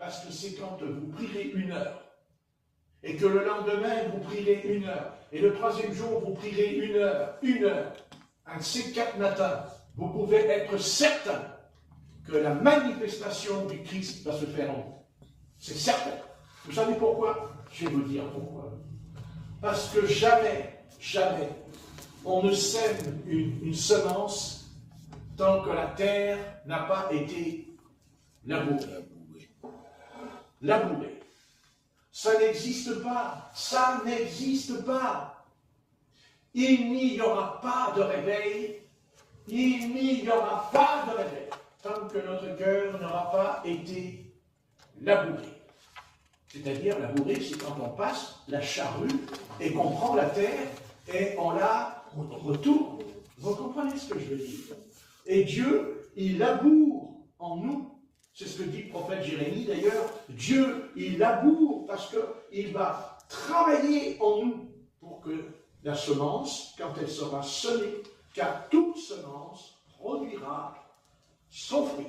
parce que c'est quand vous prierez 1 heure, et que le lendemain, vous prierez 1 heure, et le 3e jour, vous prierez 1 heure, un de ces 4 matins, vous pouvez être certain que la manifestation du Christ va se faire en vous. C'est certain. Vous savez pourquoi? Je vais vous dire pourquoi. Parce que jamais, jamais, on ne sème une semence tant que la terre n'a pas été labourée. Labourée. Ça n'existe pas. Ça n'existe pas. Il n'y aura pas de réveil. Il n'y aura pas de réveil tant que notre cœur n'aura pas été labouré. C'est-à-dire, labourer, c'est quand on passe la charrue et qu'on prend la terre et on la retourne. Vous comprenez ce que je veux dire? Et Dieu, il laboure en nous. C'est ce que dit le prophète Jérémie d'ailleurs. Dieu, il laboure parce qu'il va travailler en nous pour que la semence, quand elle sera semée, car toute semence produira son fruit.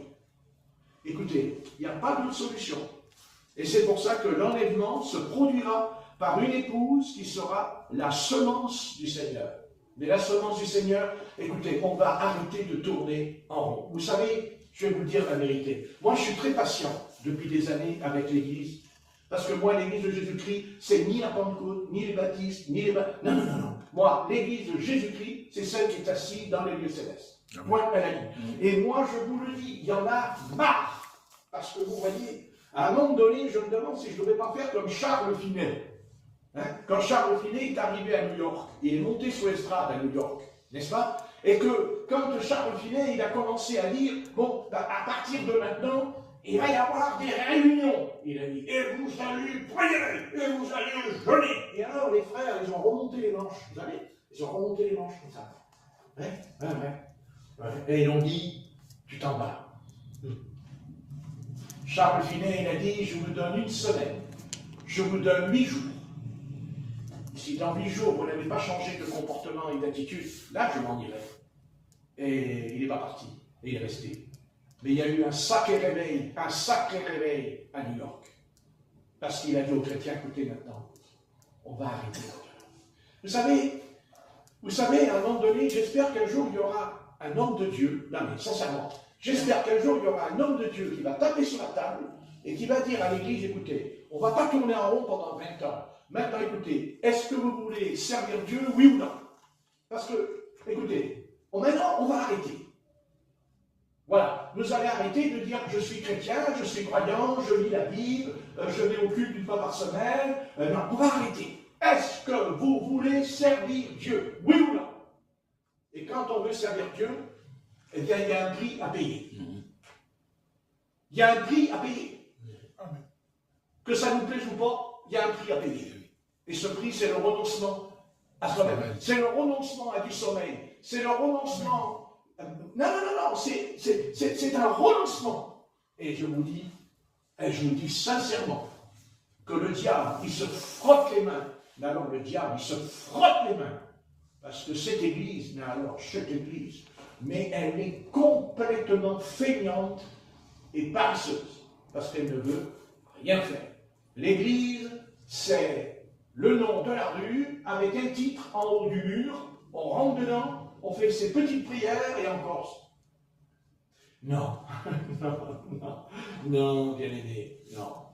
Écoutez, il n'y a pas d'autre solution. Et c'est pour ça que l'enlèvement se produira par une épouse qui sera la semence du Seigneur. Mais la semence du Seigneur, écoutez, on va arrêter de tourner en rond. Vous savez, je vais vous dire la vérité. Moi, je suis très patient depuis des années avec l'Église. Parce que moi, l'Église de Jésus-Christ, c'est ni la Pentecôte, ni les baptistes, ni les... Non, non, non, non. Moi, l'Église de Jésus-Christ, c'est celle qui est assise dans les lieux célestes. Point à la ligne. Et moi, je vous le dis, il y en a marre. Parce que vous voyez, à un moment donné, je me demande si je ne devais pas faire comme Charles Finet. Hein? Quand Charles Finet est arrivé à New York, il est monté sur l'estrade à New York, n'est-ce pas? Et que quand Charles Finet, il a commencé à dire, bon, à partir de maintenant, il va y avoir des réunions. Il a dit, et vous allez prier, et vous allez jeûner. Et alors, les frères, ils ont remonté les manches, vous savez? Ils ont remonté les manches comme ça. Ouais. Et ils ont dit, tu t'en vas. Charles Finet, il a dit, je vous donne 1 semaine. Je vous donne 8 jours. Si dans 8 jours, vous n'avez pas changé de comportement et d'attitude, là, je m'en irai. Et il n'est pas parti. Et il est resté. Mais il y a eu un sacré réveil à New York. Parce qu'il a dit aux chrétiens, écoutez maintenant, on va arrêter. Vous savez, à un moment donné, j'espère qu'un jour, il y aura un homme de Dieu, non mais sincèrement, j'espère qu'un jour, il y aura un homme de Dieu qui va taper sur la table et qui va dire à l'Église, écoutez, on ne va pas tourner en rond pendant 20 ans. Maintenant, écoutez, est-ce que vous voulez servir Dieu, oui ou non? Parce que, écoutez, maintenant, on va arrêter. Voilà, vous allez arrêter de dire je suis chrétien, je suis croyant, je lis la Bible, je vais au culte 1 fois par semaine. Non, on va arrêter. Est-ce que vous voulez servir Dieu? Oui ou non? Et quand on veut servir Dieu, eh bien, il y a un prix à payer. Il y a un prix à payer. Que ça nous plaise ou pas, il y a un prix à payer. Et ce prix, c'est le renoncement à soi-même. C'est le renoncement à du sommeil. C'est le renoncement... Non, c'est un renoncement. Et je vous dis sincèrement, que le diable, il se frotte les mains. Mais alors le diable, il se frotte les mains. Parce que cette église, mais elle est complètement feignante et paresseuse. Parce qu'elle ne veut rien faire. L'église, c'est le nom de la rue, avec un titre en haut du mur, on rentre dedans, on fait ses petites prières et encore. Non, non, bien aimé, non.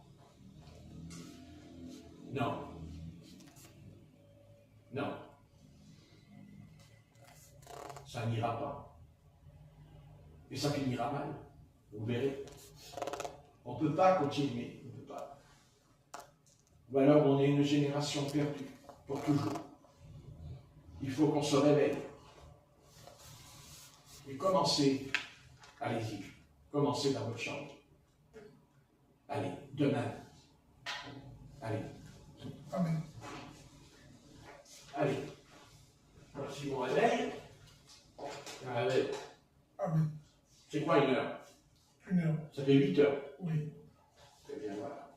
Ça n'ira pas. Et ça finira mal, vous verrez. On ne peut pas continuer, on ne peut pas. Ou alors on est une génération perdue, pour toujours. Il faut qu'on se réveille. Et commencez, allez-y, commencez dans votre chambre. Allez, demain. Allez. Amen. Allez. Voici mon réveil. Un réveil. Amen. C'est quoi 1 heure? 1 heure. Ça fait 8 heures. Oui. Très bien, voilà.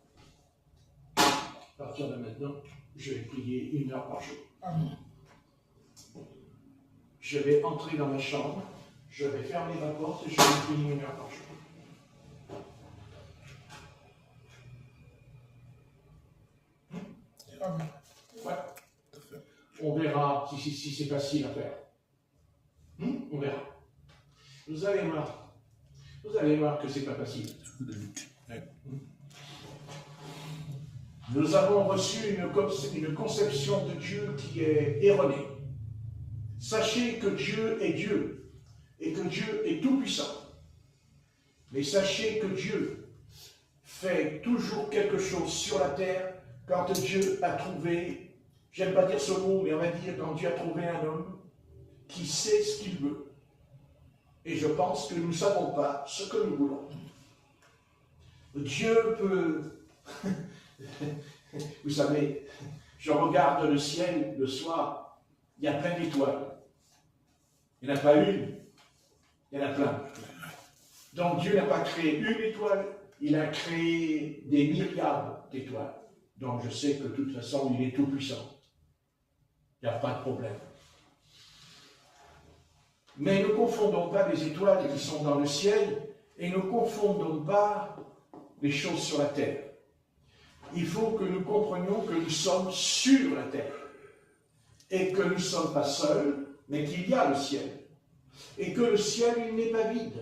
À partir de maintenant, je vais prier 1 heure par jour. Amen. Je vais entrer dans ma chambre, je vais fermer ma porte et je vais prier 1 heure par jour. Amen. Voilà. On verra si c'est facile à faire. On verra. Vous allez voir. Vous allez voir que c'est pas facile. Nous avons reçu une conception de Dieu qui est erronée. Sachez que Dieu est Dieu et que Dieu est tout-puissant. Mais sachez que Dieu fait toujours quelque chose sur la terre quand Dieu a trouvé, j'aime pas dire ce mot, mais on va dire quand Dieu a trouvé un homme qui sait ce qu'il veut. Et je pense que nous ne savons pas ce que nous voulons. Dieu peut... Vous savez, je regarde le ciel le soir, il y a plein d'étoiles. Il n'y en a pas une, il y en a plein. Donc Dieu n'a pas créé une étoile, il a créé des myriades d'étoiles. Donc je sais que de toute façon, il est tout puissant. Il n'y a pas de problème. Mais ne confondons pas les étoiles qui sont dans le ciel et ne confondons pas les choses sur la terre. Il faut que nous comprenions que nous sommes sur la terre et que nous ne sommes pas seuls, mais qu'il y a le ciel. Et que le ciel, il n'est pas vide.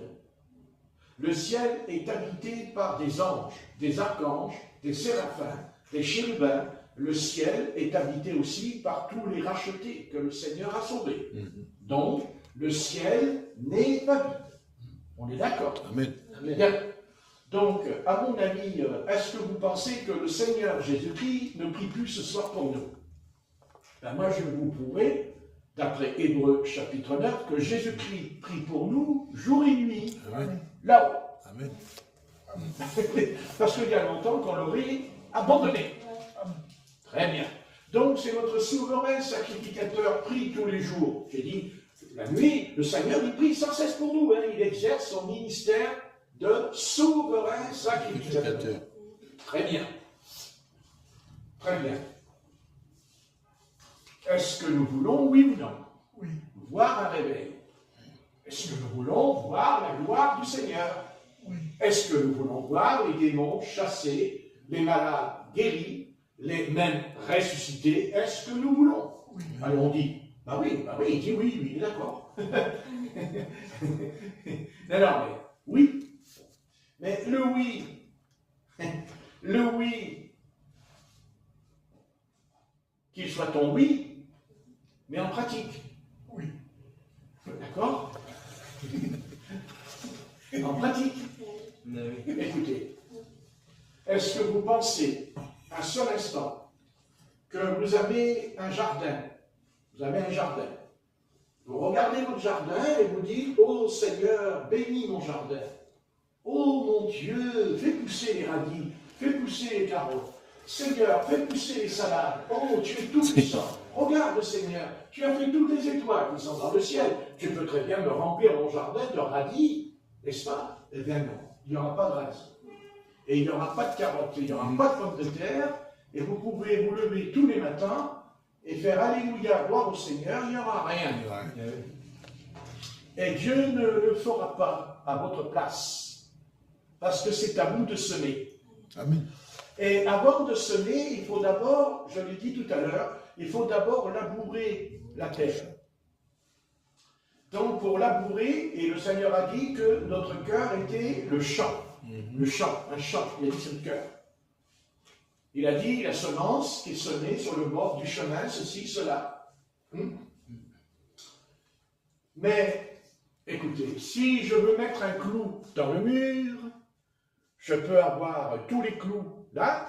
Le ciel est habité par des anges, des archanges, des séraphins, des chérubins. Le ciel est habité aussi par tous les rachetés que le Seigneur a sauvés. Donc, le ciel n'est pas vide. On est d'accord? Amen. Bien. Donc, à mon avis, est-ce que vous pensez que le Seigneur Jésus-Christ ne prie plus ce soir pour nous? Ben, moi, je vais vous prouver, d'après Hébreux chapitre 9, que Jésus-Christ prie pour nous jour et nuit, Amen. là-haut. Amen. Parce qu'il y a longtemps qu'on l'aurait abandonné. Très bien. Donc, c'est notre souverain sacrificateur prie tous les jours. J'ai dit, la nuit, le Seigneur, il prie sans cesse pour nous. Il exerce son ministère de souverain sacrificateur. Très bien. Très bien. Est-ce que nous voulons, oui ou non, Oui. voir un réveil? Est-ce que nous voulons voir la gloire du Seigneur? Oui. Est-ce que nous voulons voir les démons chassés, les malades guéris, les mêmes ressuscités? Est-ce que nous voulons? Oui. Alors on dit, bah oui, il dit oui, il est d'accord. non, mais oui. Mais le oui, qu'il soit ton oui, mais en pratique. Oui. D'accord? En pratique. Écoutez, est-ce que vous pensez un seul instant que vous avez un jardin? Vous avez un jardin. Vous regardez votre jardin et vous dites, oh Seigneur, bénis mon jardin. Oh mon Dieu, fais pousser les radis, fais pousser les carottes. Seigneur, fais pousser les salades. Oh, tu es tout puissant. Regarde, Seigneur, tu as fait toutes les étoiles qui sont dans le ciel. Tu peux très bien me remplir mon jardin de radis, n'est-ce pas? Eh bien non, il n'y aura pas de radis. Et il n'y aura pas de carottes, il n'y aura pas de pommes de terre. Et vous pouvez vous lever tous les matins et faire Alléluia, gloire au Seigneur, il n'y aura rien. Et Dieu ne le fera pas à votre place. Parce que c'est à vous de semer. Amen. Et avant de semer, il faut d'abord, je l'ai dit tout à l'heure, il faut d'abord labourer la terre. Donc pour labourer, et le Seigneur a dit que notre cœur était le champ. Le champ, un champ, il a dit c'est le cœur. Il a dit la semence qui est semée sur le bord du chemin, ceci, cela. Mais, écoutez, si je veux mettre un clou dans le mur, je peux avoir tous les clous là,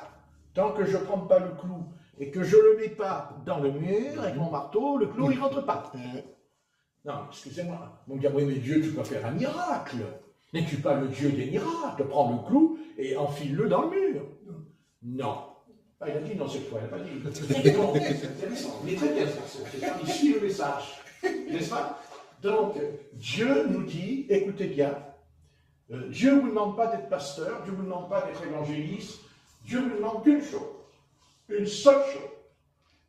tant que je ne prends pas le clou et que je ne le mets pas dans le mur avec mon marteau, le clou il ne rentre pas. Non, excusez-moi. On me dit, oui, mais Dieu, tu peux faire un miracle. N'es-tu pas le Dieu des miracles? Prends le clou et enfile-le dans le mur. Non. Ah, il a dit non cette fois, il n'a pas dit. Non, c'est intéressant. Il est très bien, ce garçon. Il suit le message. N'est-ce pas? Donc, Dieu nous dit, écoutez bien, Dieu ne vous demande pas d'être pasteur, Dieu ne vous demande pas d'être évangéliste, Dieu vous demande qu'une chose, une seule chose.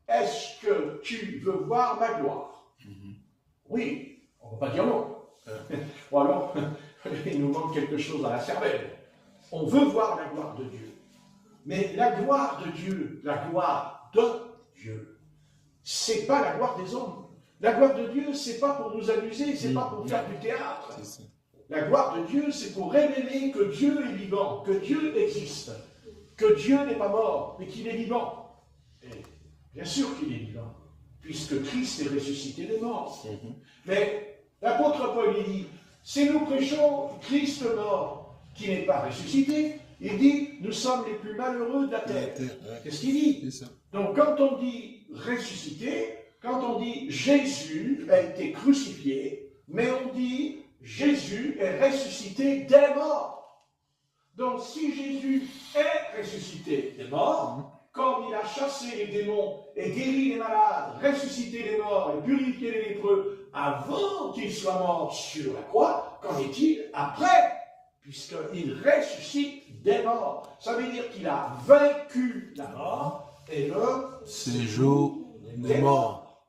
Est-ce que tu veux voir ma gloire? Oui, on ne va pas dire non. Ou alors, il nous manque quelque chose dans la cervelle. On veut voir la gloire de Dieu. Mais la gloire de Dieu, la gloire de Dieu. C'est pas la gloire des hommes. La gloire de Dieu, c'est pas pour nous amuser, c'est pas pour faire du théâtre. La gloire de Dieu, c'est pour révéler que Dieu est vivant, que Dieu existe, que Dieu n'est pas mort, mais qu'il est vivant. Et bien sûr qu'il est vivant, puisque Christ est ressuscité des morts. Mais l'apôtre Paul, il dit, si nous prêchons Christ mort, qui n'est pas ressuscité, il dit, nous sommes les plus malheureux de la terre. Qu'est-ce qu'il dit? Donc quand on dit ressuscité, quand on dit Jésus a été crucifié, mais on dit Jésus est ressuscité des morts. Donc si Jésus est ressuscité des morts, comme il a chassé les démons et guéri les malades, ressuscité les morts et purifié les lépreux avant qu'il soit mort sur la croix, qu'en est-il après? Puisqu'il ressuscite des morts. Ça veut dire qu'il a vaincu la mort et le séjour des morts.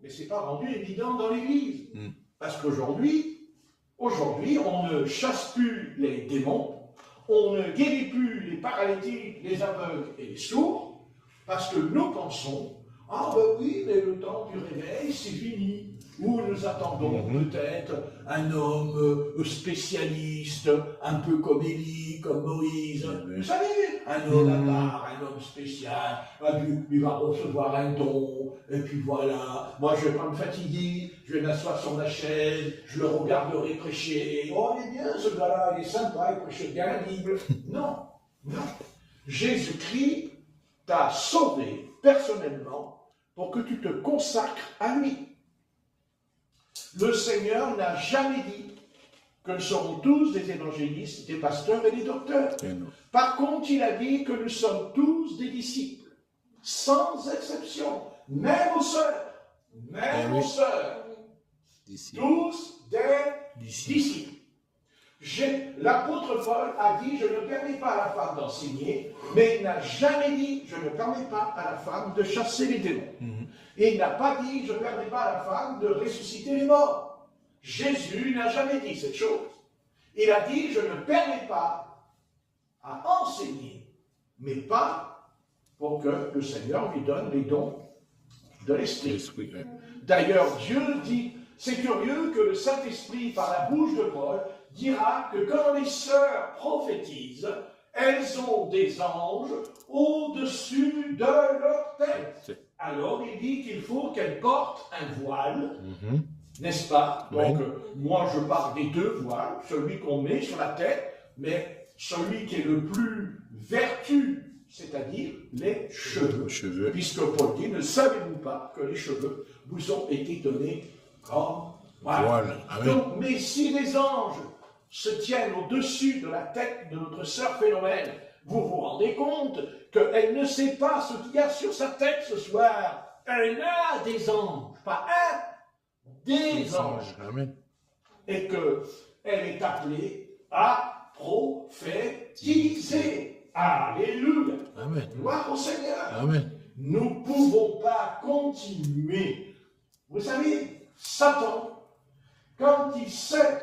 Mais ce n'est pas rendu évident dans l'Église. Parce qu'aujourd'hui, on ne chasse plus les démons, on ne guérit plus les paralytiques, les aveugles et les sourds, parce que nous pensons, ah ben oui, mais le temps du réveil, c'est fini. Ou nous attendons peut-être un homme spécialiste, un peu comme Élie, comme Moïse. Vous savez, un homme à part, un homme spécial, il va recevoir un don, et puis voilà, moi je ne vais pas me fatiguer, je vais m'asseoir sur ma chaise, je le regarderai prêcher. Oh, il est bien ce gars-là, il est sympa, il prêche bien la Bible. Non, non. Jésus-Christ t'a sauvé personnellement pour que tu te consacres à lui. Le Seigneur n'a jamais dit que nous serons tous des évangélistes, des pasteurs et des docteurs. Par contre, il a dit que nous sommes tous des disciples, sans exception, même aux sœurs, tous des disciples. L'apôtre Paul a dit, je ne permets pas à la femme d'enseigner, mais il n'a jamais dit, je ne permets pas à la femme de chasser les démons. Et il n'a pas dit, je ne permets pas à la femme de ressusciter les morts. Jésus n'a jamais dit cette chose. Il a dit, je ne permets pas à enseigner, mais pas pour que le Seigneur lui donne les dons de l'Esprit. D'ailleurs, Dieu dit, c'est curieux que le Saint-Esprit, par la bouche de Paul, dira que quand les sœurs prophétisent, elles ont des anges au-dessus de leur tête. Alors il dit qu'il faut qu'elles portent un voile, n'est-ce pas? Donc moi je parle des deux voiles, celui qu'on met sur la tête, mais celui qui est le plus vertu, c'est-à-dire les cheveux. Puisque Paul dit, ne savez-vous pas que les cheveux vous ont été donnés comme voile? Donc, mais si les anges se tiennent au-dessus de la tête de notre sœur Philomène, vous vous rendez compte qu'elle ne sait pas ce qu'il y a sur sa tête ce soir. Elle a des anges, pas un, des anges. Amen. Et qu'elle est appelée à prophétiser. Alléluia. Amen. Gloire au Seigneur. Amen. Nous ne pouvons pas continuer. Vous savez, Satan, quand il sait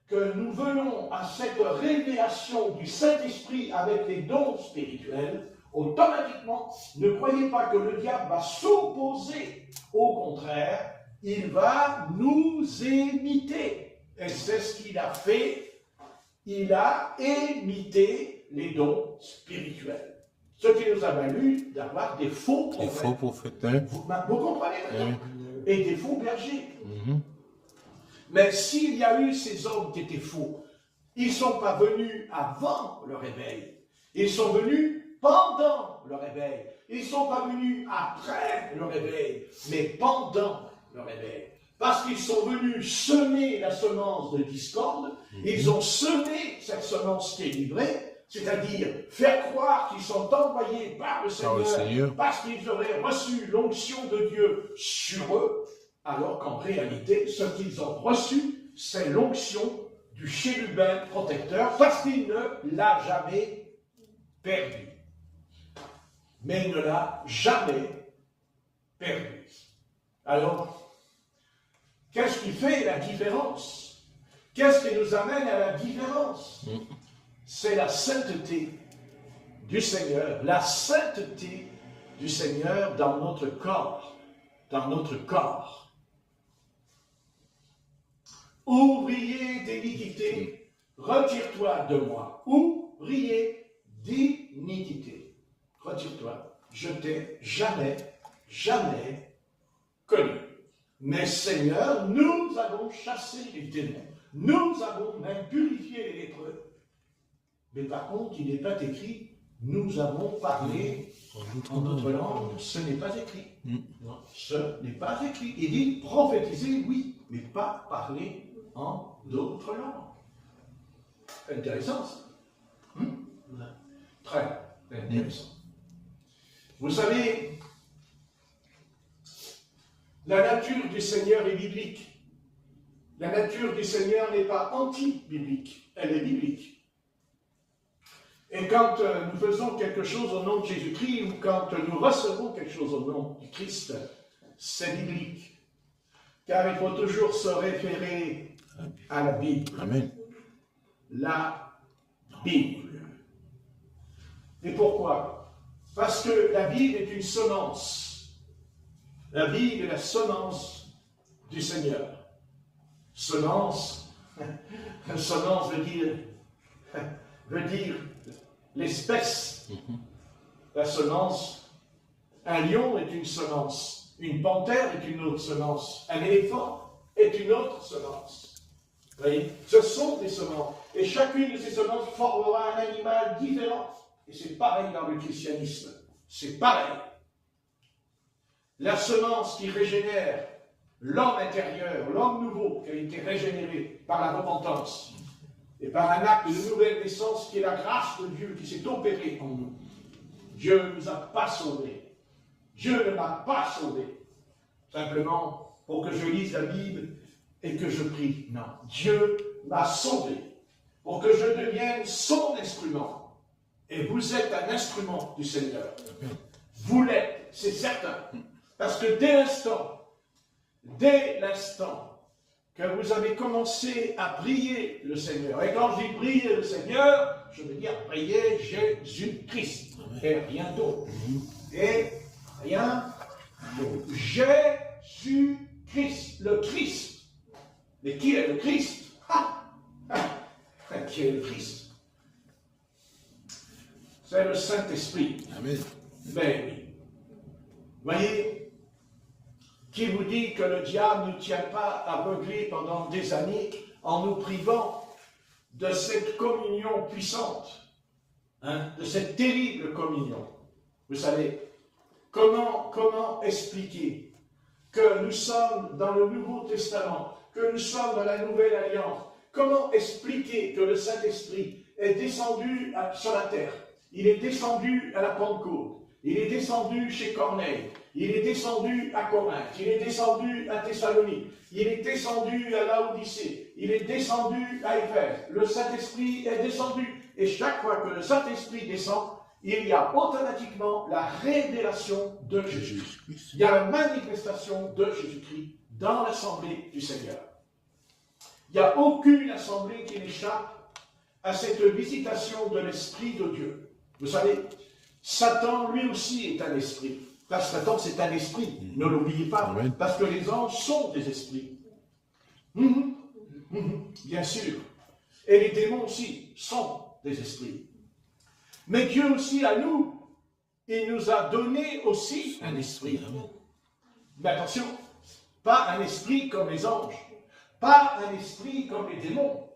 que nous venons à cette révélation du Saint-Esprit avec les dons spirituels, automatiquement, ne croyez pas que le diable va s'opposer. Au contraire, il va nous imiter. Et c'est ce qu'il a fait. Il a imité les dons spirituels. Ce qui nous a valu d'avoir des faux prophètes. Des faux prophètes, hein? Vous comprenez maintenant? Et des faux bergers. Mais s'il y a eu ces hommes qui étaient faux, ils ne sont pas venus avant le réveil. Ils sont venus pendant le réveil. Ils ne sont pas venus après le réveil, mais pendant le réveil. Parce qu'ils sont venus semer la semence de discorde, ils ont semé cette semence qui est livrée, c'est-à-dire faire croire qu'ils sont envoyés par le Seigneur, parce qu'ils auraient reçu l'onction de Dieu sur eux, alors qu'en réalité, ce qu'ils ont reçu, c'est l'onction du chérubin protecteur, parce qu'il ne l'a jamais perdu. Mais il ne l'a jamais perdu. Alors, qu'est-ce qui fait la différence? Qu'est-ce qui nous amène à la différence? C'est la sainteté du Seigneur, la sainteté du Seigneur dans notre corps. Dans notre corps. Ouvrier d'iniquité, retire-toi de moi. Ouvrier d'iniquité, retire-toi. Je t'ai jamais, jamais connu. Mais Seigneur, nous avons chassé les démons. Nous avons même purifié les lépreux. Mais par contre, il n'est pas écrit, nous avons parlé en d'autres langues. Ce n'est pas écrit. Non, ce n'est pas écrit. Il dit prophétiser, oui, mais pas parler en d'autres langues. Intéressant, ça. Très intéressant. Vous savez, la nature du Seigneur est biblique. La nature du Seigneur n'est pas anti-biblique, elle est biblique. Et quand nous faisons quelque chose au nom de Jésus-Christ, ou quand nous recevons quelque chose au nom du Christ, c'est biblique. Car il faut toujours se référer à la Bible. Amen. La Bible. Et pourquoi? Parce que la Bible est une semence. La Bible est la semence du Seigneur. Semence, semence veut dire l'espèce. La semence, un lion est une semence, une panthère est une autre semence, un éléphant est une autre semence. Vous voyez, ce sont des semences. Et chacune de ces semences formera un animal différent. Et c'est pareil dans le christianisme. C'est pareil. La semence qui régénère l'homme intérieur, l'homme nouveau qui a été régénéré par la repentance et par un acte de nouvelle naissance qui est la grâce de Dieu qui s'est opérée en nous. Dieu ne nous a pas sauvés. Dieu ne m'a pas sauvé. Simplement pour que je lise la Bible et que je prie. Non, Dieu m'a sauvé pour que je devienne son instrument. Et vous êtes un instrument du Seigneur. Vous l'êtes, c'est certain. Parce que dès l'instant que vous avez commencé à prier le Seigneur, et quand je dis prier le Seigneur, je veux dire prier Jésus-Christ, et rien d'autre. Et rien d'autre. Jésus-Christ, le Christ. Mais qui est le Christ? Qui est le Christ? C'est le Saint-Esprit. Amen. Ben oui. Voyez, qui vous dit que le diable ne tient pas aveuglé pendant des années en nous privant de cette communion puissante, de cette terrible communion. Vous savez, comment expliquer que nous sommes dans le Nouveau Testament, que nous sommes dans la Nouvelle Alliance? Comment expliquer que le Saint-Esprit est descendu sur la terre? Il est descendu à la Pentecôte. Il est descendu chez Corneille, il est descendu à Corinthe, il est descendu à Thessalonique, il est descendu à Laodicée, il est descendu à Éphèse. Le Saint-Esprit est descendu. Et chaque fois que le Saint-Esprit descend, il y a automatiquement la révélation de Jésus. Il y a la manifestation de Jésus-Christ dans l'assemblée du Seigneur. Il n'y a aucune assemblée qui n'échappe à cette visitation de l'Esprit de Dieu. Vous savez, Satan, lui aussi, est un esprit. Parce que Satan, c'est un esprit. Ne l'oubliez pas. Amen. Parce que les anges sont des esprits. Bien sûr. Et les démons aussi sont des esprits. Mais Dieu aussi, à nous, il nous a donné aussi un esprit. Mais attention, pas un esprit comme les anges. Pas un esprit comme les démons.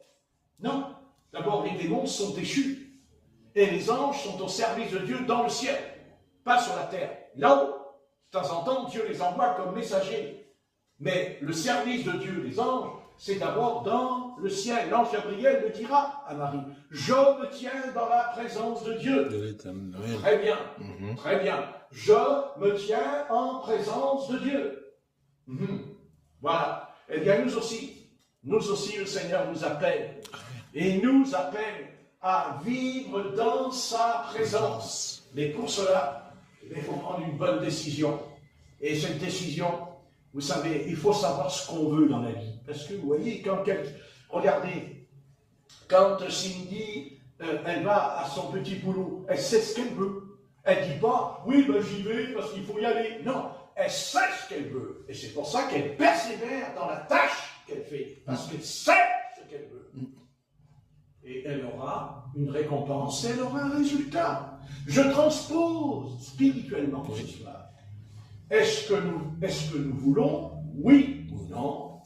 Non. D'abord, les démons sont déchus. Et les anges sont au service de Dieu dans le ciel, pas sur la terre. Là-haut, de temps en temps, Dieu les envoie comme messagers. Mais le service de Dieu, les anges, c'est d'abord dans le ciel. L'ange Gabriel le dira à Marie. Je me tiens dans la présence de Dieu. Très bien, très bien. Je me tiens en présence de Dieu. Voilà. Eh bien, nous aussi, le Seigneur nous appelle. Et nous appelle à vivre dans sa présence. Mais pour cela, il faut prendre une bonne décision. Et cette décision, vous savez, il faut savoir ce qu'on veut dans la vie. Parce que vous voyez, regardez, quand Cindy, elle va à son petit boulot, elle sait ce qu'elle veut. Elle ne dit pas, oui, ben j'y vais parce qu'il faut y aller. Non, elle sait ce qu'elle veut. Et c'est pour ça qu'elle persévère dans la tâche qu'elle fait. Parce qu'elle sait ce qu'elle veut. Et elle aura une récompense, elle aura un résultat. Je transpose spirituellement ce soir. Est-ce que nous voulons, oui ou non?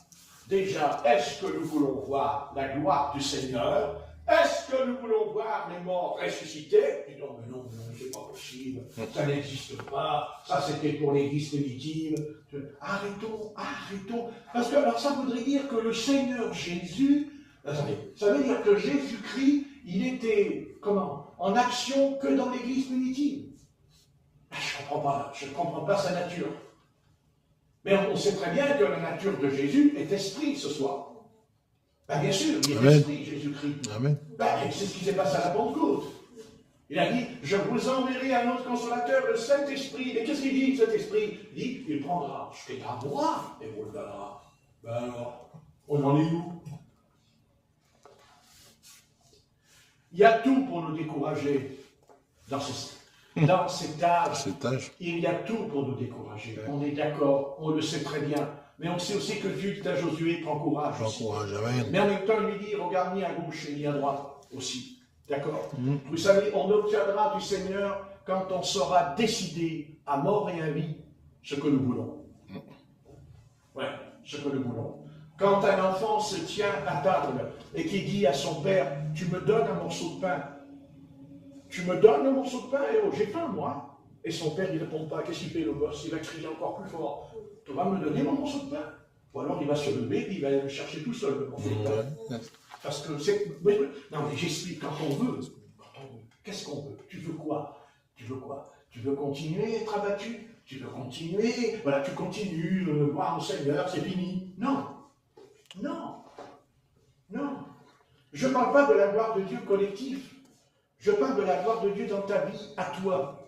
Déjà, est-ce que nous voulons voir la gloire du Seigneur? Est-ce que nous voulons voir les morts ressuscités? Et non, mais non, c'est pas possible, ça n'existe pas, ça c'était pour l'Église primitive. Arrêtons. Parce que alors ça voudrait dire que le Seigneur Jésus, attendez, ça veut dire que Jésus-Christ, il était, en action que dans l'Église primitive. Je ne comprends pas sa nature. Mais on sait très bien que la nature de Jésus est esprit ce soir. Ben, bien sûr, il est esprit, Jésus-Christ. Amen. Ben, c'est ce qui s'est passé à la Pentecôte. Il a dit, je vous enverrai un autre consolateur, le Saint-Esprit. Et qu'est-ce qu'il dit, cet esprit? Il dit, il prendra, je fais à moi, et vous le donnera. Ben alors, on en est où? Il y a tout pour nous décourager dans cet âge. Il y a tout pour nous décourager. On est d'accord, on le sait très bien. Mais on sait aussi que Dieu dit à Josué, prends courage. Amen. Mais en même temps, il lui dit, regarde ni à gauche et ni à droite aussi. D'accord? Vous savez, on obtiendra du Seigneur quand on saura décider à mort et à vie ce que nous voulons. Ouais, ce que nous voulons. Quand un enfant se tient à table et qui dit à son père, tu me donnes un morceau de pain. Tu me donnes un morceau de pain, et oh, j'ai faim, moi. Et son père, il ne répond pas. Qu'est-ce qu'il fait, le gosse? Il va crier encore plus fort. Tu vas me donner mon morceau de pain? Ou alors il va se lever et il va le chercher tout seul, le morceau de pain. Parce que c'est... Non, mais j'explique, quand on veut, qu'est-ce qu'on veut? Tu veux quoi? Tu veux continuer à être abattu? Tu veux continuer? Voilà, tu continues, voir au Seigneur, c'est fini. Non. Je ne parle pas de la gloire de Dieu collective. Je parle de la gloire de Dieu dans ta vie, à toi,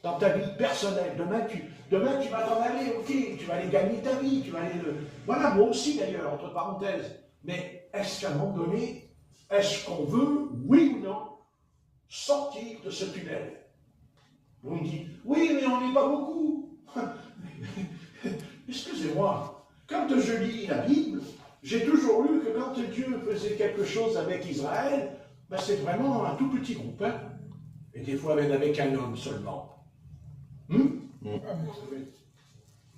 dans ta vie personnelle. Demain, tu vas t'en aller, ok, tu vas aller gagner ta vie, tu vas aller... Voilà, moi aussi d'ailleurs, entre parenthèses. Mais est-ce qu'à un moment donné, est-ce qu'on veut, oui ou non, sortir de ce tunnel? Vous me dites, oui, mais on n'est pas beaucoup. Excusez-moi, quand je lis la Bible, j'ai toujours lu que quand Dieu faisait quelque chose avec Israël, ben c'est vraiment un tout petit groupe, hein? Et des fois même avec un homme seulement. Oui,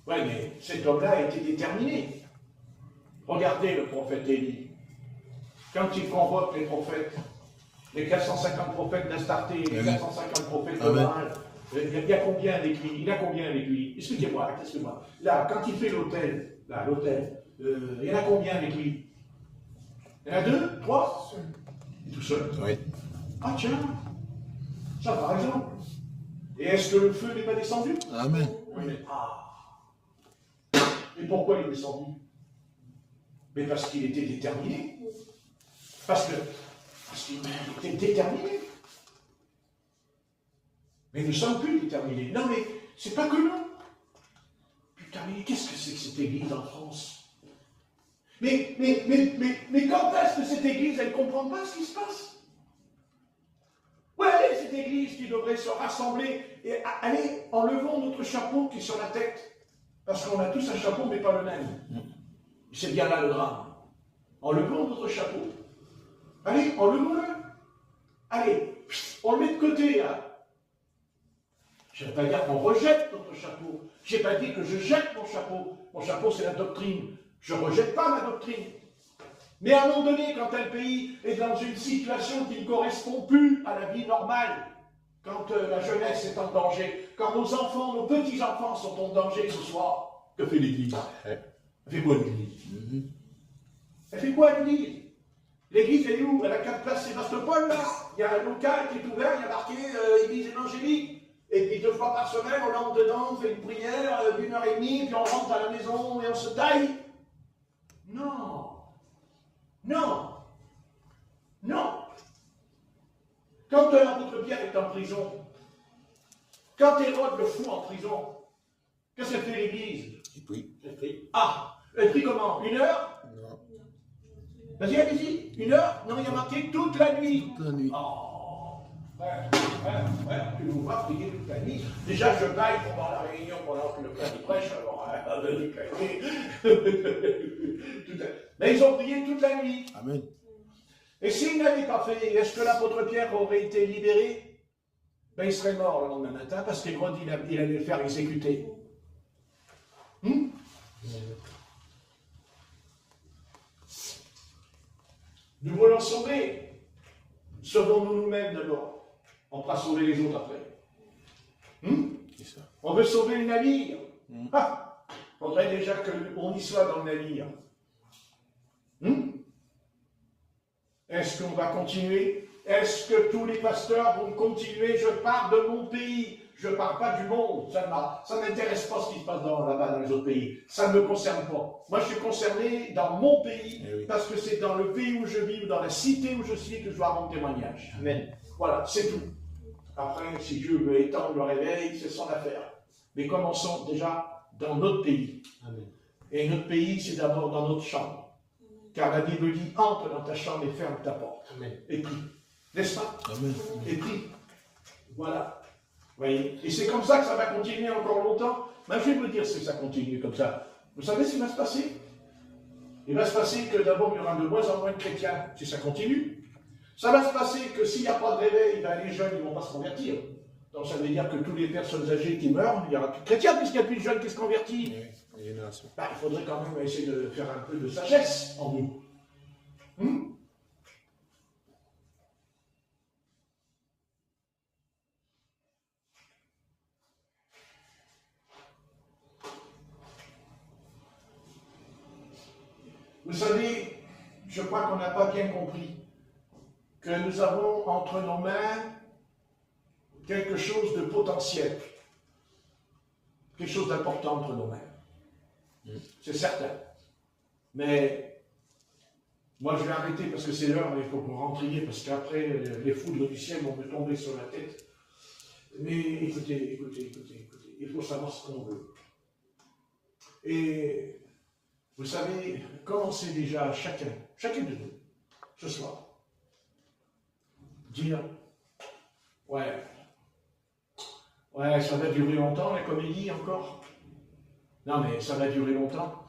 mais cet homme-là a été déterminé. Regardez le prophète Élie. Quand il convoque les prophètes, les 450 prophètes d'Astarté, les 450 prophètes de Baal, il y a combien avec lui? Il a combien avec lui? Excusez-moi. Là, quand il fait l'autel, il y en a combien avec lui? Il y en a 2, 3? Il est tout seul. Oui. Ah tiens, ça par exemple. Et est-ce que le feu n'est pas descendu? Amen. Oui, mais Et pourquoi il est descendu? Mais parce qu'il était déterminé. Parce qu'il était déterminé. Mais nous ne sommes plus déterminés. Non, mais c'est pas que nous. Putain, mais qu'est-ce que c'est que cette église en France? Mais quand est-ce que cette église, elle ne comprend pas ce qui se passe? Ouais, cette église qui devrait se rassembler et aller en levant notre chapeau qui est sur la tête. Parce qu'on a tous un chapeau, mais pas le même. C'est bien là le drame. En levant notre chapeau. Allez, enlevons-le. Allez, on le met de côté, là. Je ne vais pas dire qu'on rejette notre chapeau. Je n'ai pas dit que je jette mon chapeau. Mon chapeau, c'est la doctrine. Je ne rejette pas ma doctrine. Mais à un moment donné, quand un pays est dans une situation qui ne correspond plus à la vie normale, quand la jeunesse est en danger, quand nos enfants, nos petits-enfants sont en danger ce soir, que fait l'Église? Elle fait quoi l'Église? Elle fait quoi l'Église? L'Église, elle est où? Elle a 4 places Sébastopol, là. Il y a un local qui est ouvert, il y a marqué Église évangélique. Et puis 2 fois par semaine, on entre dedans, on fait une prière d'1h30, puis on rentre à la maison et on se taille. Non. Quand l'apôtre Pierre est en prison, quand Hérode le fout en prison, qu'est-ce que fait l'Église? Il prie. Elle prie. Ah, elle prie comment? 1 heure? Non. Vas-y, allez-y. 1 heure? Non, il y a marqué toute la nuit. Toute la nuit. Oh. Tu nous vois prier toute la nuit. Déjà, je baille pendant la réunion, pendant que le frère y prêche, alors, mais ils ont prié toute la nuit. Amen. Et s'ils n'avaient pas fait, est-ce que l'apôtre Pierre aurait été libéré? Ben, il serait mort le lendemain matin, parce qu'Hérode, il allait le faire exécuter. Nous voulons sauver. Sauvons-nous nous-mêmes d'abord. On pourra sauver les autres après. C'est ça. On veut sauver le navire. Ah, faudrait déjà qu'on y soit dans le navire. Est-ce qu'on va continuer? Est-ce que tous les pasteurs vont continuer? Je parle de mon pays. Je ne parle pas du monde. Ça ne m'intéresse pas ce qui se passe là-bas dans les autres pays. Ça ne me concerne pas. Moi, je suis concerné dans mon pays, parce que c'est dans le pays où je vis, ou dans la cité où je suis, que je dois rendre témoignage. Amen. Voilà, c'est tout. Après, si Dieu veut étendre le réveil, c'est son affaire. Mais commençons déjà dans notre pays. Amen. Et notre pays, c'est d'abord dans notre chambre. Car la Bible dit, entre dans ta chambre et ferme ta porte. Amen. Et prie. N'est-ce pas? Amen. Et prie. Voilà. Vous voyez? Et c'est comme ça que ça va continuer encore longtemps. Mais je vais vous dire si ça continue comme ça. Vous savez ce qui va se passer? Il va se passer que d'abord, il y aura de moins en moins de chrétiens, si ça continue. Ça va se passer que s'il n'y a pas de réveil, ben les jeunes ne vont pas se convertir. Donc ça veut dire que toutes les personnes âgées qui meurent, il n'y aura plus de chrétiens, puisqu'il n'y a plus de jeunes qui se convertissent. Oui, génération. Ben, il faudrait quand même essayer de faire un peu de sagesse en nous. Vous savez, je crois qu'on n'a pas bien compris que nous avons entre nos mains quelque chose de potentiel, quelque chose d'important entre nos mains. C'est certain. Mais moi, je vais arrêter parce que c'est l'heure, il faut que vous rentriez, parce qu'après, les foudres du ciel vont me tomber sur la tête. Mais écoutez, il faut savoir ce qu'on veut. Et vous savez, commencez déjà chacun de nous, ce soir, dire, ouais, ça va durer longtemps, la comédie encore. Non, mais ça va durer longtemps.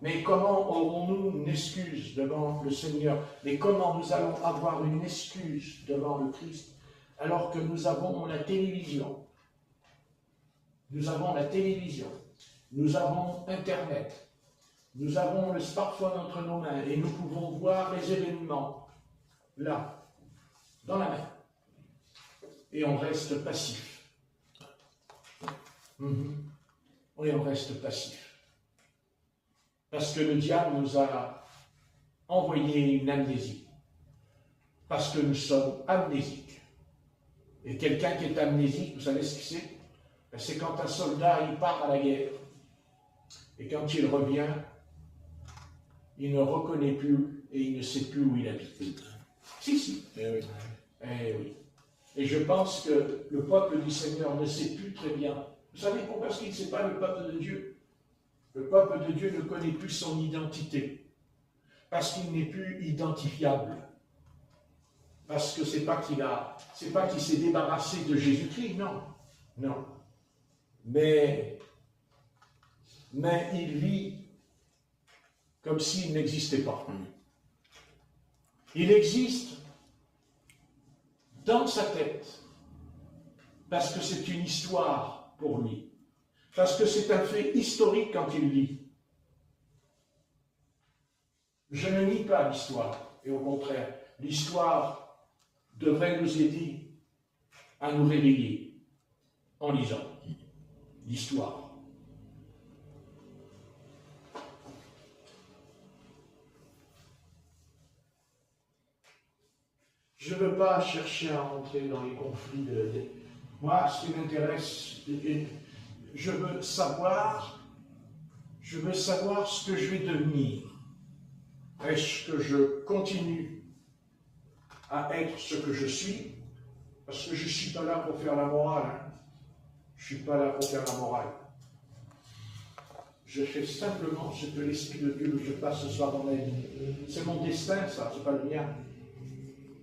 Mais comment aurons-nous une excuse devant le Seigneur? Mais comment nous allons avoir une excuse devant le Christ alors que nous avons la télévision? Nous avons la télévision, nous avons Internet, nous avons le smartphone entre nos mains et nous pouvons voir les événements là, dans la main. Et on reste passif. Oui, on reste passif. Parce que le diable nous a envoyé une amnésie. Parce que nous sommes amnésiques. Et quelqu'un qui est amnésique, vous savez ce que c'est? C'est quand un soldat il part à la guerre. Et quand il revient, il ne reconnaît plus et il ne sait plus où il habite. Si. Eh oui. Eh oui. Et je pense que le peuple du Seigneur ne sait plus très bien. Vous savez pourquoi? Parce qu'il ne sait pas le peuple de Dieu. Le peuple de Dieu ne connaît plus son identité. Parce qu'il n'est plus identifiable. Parce que c'est pas qu'il s'est débarrassé de Jésus-Christ, non. Mais il vit comme s'il n'existait pas. Il existe dans sa tête, parce que c'est une histoire pour lui, parce que c'est un fait historique quand il lit. Je ne nie pas l'histoire, et au contraire, l'histoire devrait nous aider à nous réveiller en lisant l'histoire. Je ne veux pas chercher à rentrer dans les conflits Moi, ce qui m'intéresse, je veux savoir ce que je vais devenir. Est-ce que je continue à être ce que je suis? Parce que je ne suis pas là pour faire la morale. Je ne suis pas là pour faire la morale. Je fais simplement ce que l'Esprit de Dieu me fait pas ce soir dans ma vie. C'est mon destin, ça, c'est pas le mien.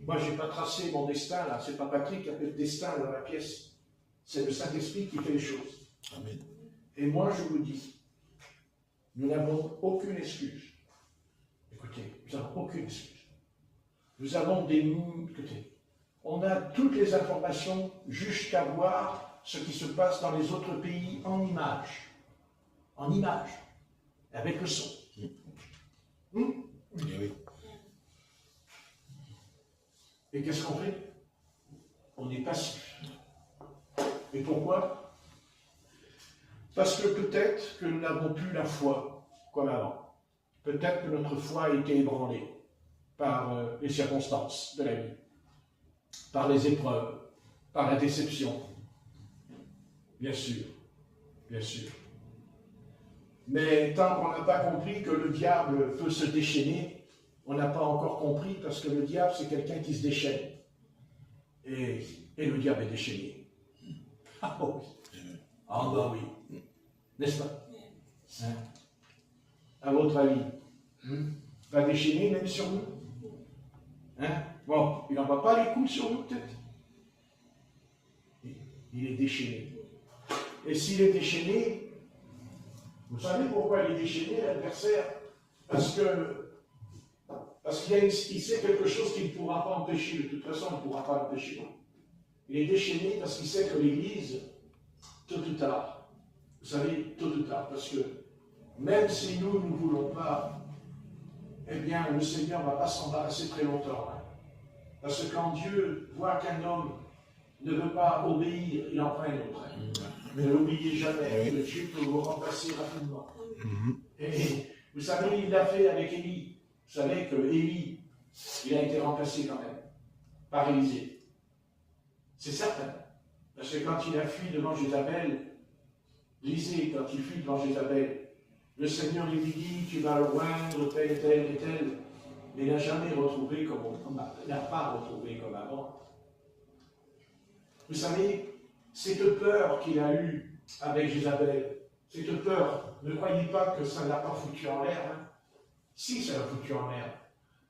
Moi, je n'ai pas tracé mon destin, là. C'est pas Patrick qui a fait le destin dans la pièce. C'est le Saint-Esprit qui fait les choses. Amen. Et moi, je vous dis, nous n'avons aucune excuse. Écoutez, nous n'avons aucune excuse. Nous avons écoutez, on a toutes les informations jusqu'à voir ce qui se passe dans les autres pays en images. En images. Avec le son. Eh oui. Et qu'est-ce qu'on fait? On est passif. Et pourquoi? Parce que peut-être que nous n'avons plus la foi comme avant. Peut-être que notre foi a été ébranlée par les circonstances de la vie, par les épreuves, par la déception. Bien sûr, bien sûr. Mais tant qu'on n'a pas compris que le diable peut se déchaîner, on n'a pas encore compris parce que le diable, c'est quelqu'un qui se déchaîne. Et le diable est déchaîné. Ah oui. Ah bah oui. N'est-ce pas? Hein? À votre avis, va déchaîner même sur nous? Hein? Bon, il n'envoie pas les coups sur nous peut-être? Il est déchaîné. Et s'il est déchaîné, vous savez pourquoi il est déchaîné, l'adversaire? Parce qu'il sait quelque chose qu'il ne pourra pas empêcher. De toute façon, il ne pourra pas l'empêcher. Il est déchaîné parce qu'il sait que l'Église, tôt ou tard, vous savez, tôt ou tard, parce que même si nous ne voulons pas, eh bien, le Seigneur ne va pas s'embarrasser très longtemps. Hein. Parce que quand Dieu voit qu'un homme ne veut pas obéir, il en prend un autre. Hein. Ne l'oubliez jamais, que Dieu peut vous remplacer rapidement. Et vous savez, il l'a fait avec Élie. Vous savez que Élie, il a été remplacé quand même par Élisée. C'est certain. Parce que quand il a fui devant Jézabel, lisez, quand il fuit devant Jézabel, le Seigneur lui dit, tu vas le oindre, tel et tel et tel. Mais il n'a jamais retrouvé il n'a pas retrouvé comme avant. Vous savez, cette peur qu'il a eue avec Jézabel, cette peur, ne croyez pas que ça ne l'a pas foutu en l'air. Hein. Si, ça l'a foutu en l'air.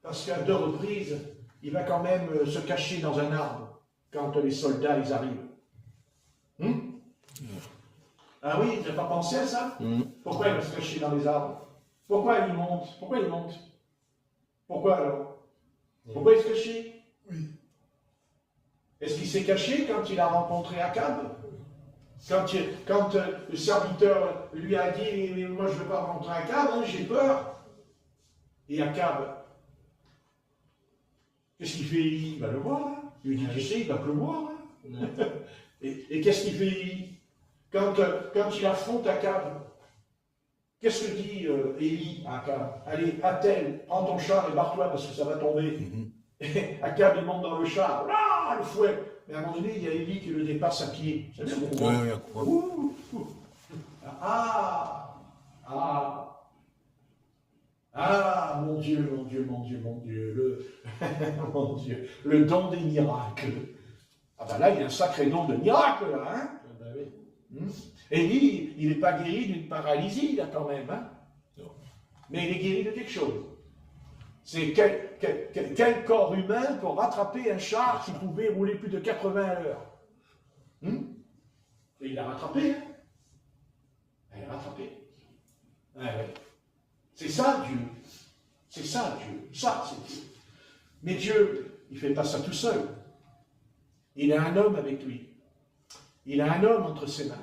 Parce qu'à 2 reprises, il va quand même se cacher dans un arbre quand les soldats ils arrivent. Ah oui, tu n'as pas pensé à ça? Pourquoi il va se cacher dans les arbres? Pourquoi il monte? Pourquoi il monte? Pourquoi alors? Pourquoi il se cachait? Oui. Est-ce qu'il s'est caché quand il a rencontré Akab? Quand le serviteur lui a dit, mais moi je ne veux pas rencontrer Akab, hein, j'ai peur. Et Akab, qu'est-ce qu'il fait Élie? Il va le voir. Hein. Il lui dit, tu sais, il va pleuvoir. Hein. Et qu'est-ce qu'il fait Élie? Quand il affronte Akab, qu'est-ce que dit Élie à Akab? Allez, attelle, prends ton char et barre-toi parce que ça va tomber. Et Akab, il monte dans le char, là, le fouet. Mais à un moment donné, il y a Élie qui le dépasse à pied. Vous savez pourquoi? Ah, mon Dieu, mon Dieu, mon Dieu, mon Dieu, mon Dieu, le don des miracles. Ah ben là, il y a un sacré don de miracles, là, hein? Élie, il n'est pas guéri d'une paralysie, là, quand même, hein? Mais il est guéri de quelque chose. C'est quel corps humain pour rattraper un char qui pouvait rouler plus de 80 à l'heure? Et il l'a rattrapé, hein? Il l'a rattrapé. Ah, ouais. C'est ça Dieu. C'est ça Dieu. Ça, c'est Dieu. Mais Dieu, il ne fait pas ça tout seul. Il a un homme avec lui. Il a un homme entre ses mains.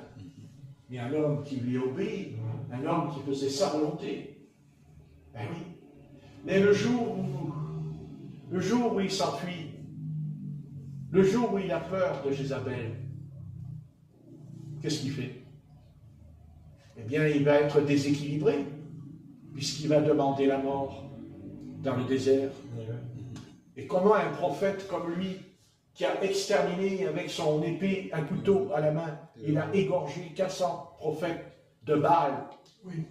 Il a un homme qui lui obéit. Un homme qui faisait sa volonté. Ben oui. Mais le jour où il s'enfuit, le jour où il a peur de Jézabel, qu'est-ce qu'il fait? Eh bien, il va être déséquilibré, puisqu'il va demander la mort dans le désert. Et comment un prophète comme lui, qui a exterminé avec son épée un couteau à la main, il a égorgé 400 prophètes de Baal,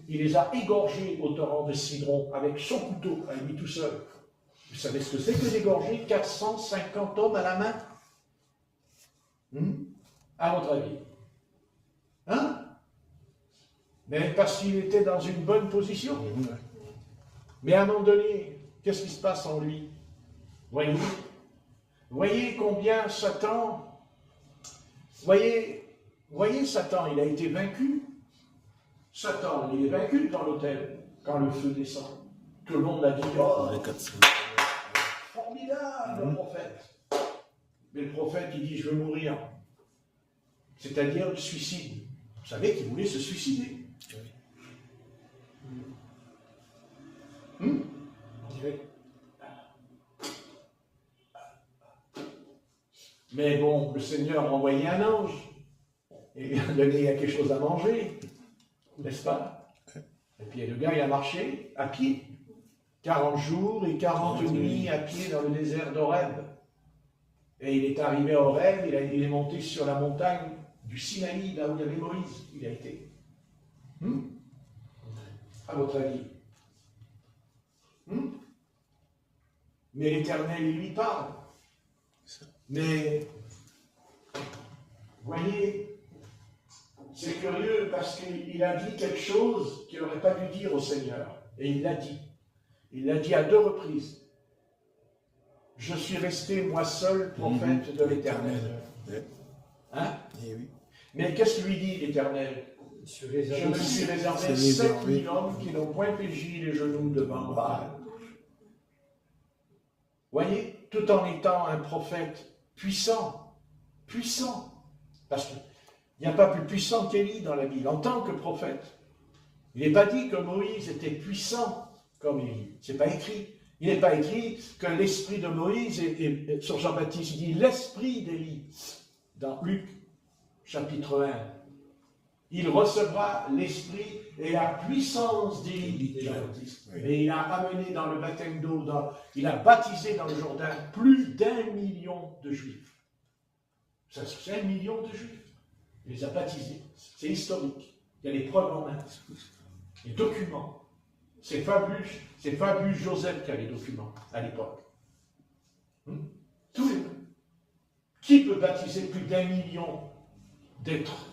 il les a égorgés au torrent de Cidron avec son couteau, à lui tout seul. Vous savez ce que c'est que d'égorger 450 hommes à la main? À votre avis? Hein? Mais parce qu'il était dans une bonne position. Mais à un moment donné, qu'est-ce qui se passe en lui? Voyez combien Satan, voyez Satan, il a été vaincu. Satan, il est vaincu dans l'autel quand le feu descend. Tout le monde a dit, oh, formidable le prophète. Mais le prophète, il dit, je veux mourir. C'est-à-dire le suicide. Vous savez qu'il voulait se suicider. Mais bon, le Seigneur a envoyé un ange et il a donné quelque chose à manger, n'est-ce pas? Et puis le gars, il a marché à pied, 40 jours et 40 nuits à pied dans le désert d'Horeb. Et il est arrivé à Horeb, il est monté sur la montagne du Sinaï, là où il y avait Moïse, il a été. À votre avis? Mais l'Éternel, il lui parle. Mais, voyez, c'est curieux parce qu'il a dit quelque chose qu'il n'aurait pas dû dire au Seigneur. Et il l'a dit. Il l'a dit à 2 reprises. Je suis resté, moi seul, prophète de l'Éternel. Hein? Mais qu'est-ce que lui dit l'Éternel? Je me suis réservé 7000 hommes qui n'ont point péchi les genoux devant Baal. Voyez, tout en étant un prophète puissant, parce qu'il n'y a pas plus puissant qu'Élie dans la Bible, en tant que prophète. Il n'est pas dit que Moïse était puissant comme Élie, c'est pas écrit. Il n'est pas écrit que l'esprit de Moïse, et sur Jean-Baptiste, il dit l'esprit d'Élie, dans Luc, chapitre 1. Il recevra l'esprit et la puissance d'Élie, Jean-Baptiste. Et il a amené dans le baptême d'eau, il a baptisé dans le Jourdain plus d'1 million de Juifs. Ça, c'est 1 million de Juifs. Il les a baptisés. C'est historique. Il y a les preuves en main. Les documents. C'est Fabius Joseph qui a les documents à l'époque. Tous les deux. Qui peut baptiser plus d'1 million d'êtres